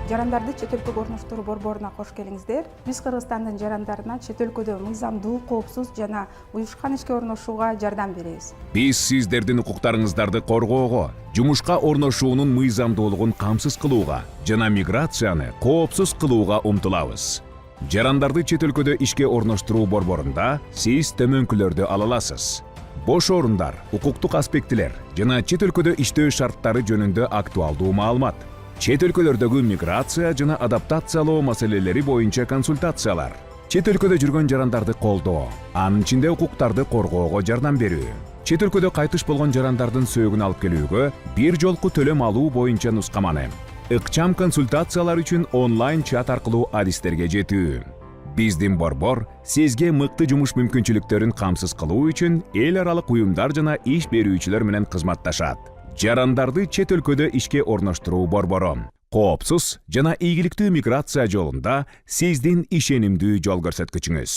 Жарандарды чет өлкөгө орноштуруу борборуна кош келиңиздер. Биз Кыргызстандын жарандарына чет өлкөдө мыйзамдуу, коопсуз жана уюшкан ишке орношууга жардам беребиз. Биз сиздердин укуктарыңыздарды коргоого, жумушка орношуунун мыйзамдуулугун камсыз кылууга жана миграцияны коопсуз кылууга умтулабыз. Жарандарды чет өлкөдө ишке орноштуруу борборунда сиз төмөнкүлөрдү ала аласыз. Бош орундар, укуктук аспектилер жана чет өлкөдө иштөө шарттары жөнүндө актуалдуу маалымат, чет өлкөлөрдөгү миграция жана адаптациялоо маселелери боюнча консультациялар, чет өлкөдө жүргөн жарандарды колдоо, анын ичинде укуктарды коргоого жардам берүү, чет өлкөдө кайтыш болгон жарандардын сөөгүн алып келүүгө бир жолку төлөм алуу боюнча нускаманы, ыкчам консультациялар үчүн онлайн чат аркылуу адистерге жетүү. Биздин борбор сизге мыкты жумуш мүмкүнчүлүктөрүн камсыз кылуу үчүн эл аралык уюмдар жана иш берүүчүлөр менен кызматташат. Жарандарды чет өлкөдө ишке орноштуруу борбору коопсуз жана ийгиликтүү миграция жолунда сиздин ишенимдүү жол көрсөткүчүңүз.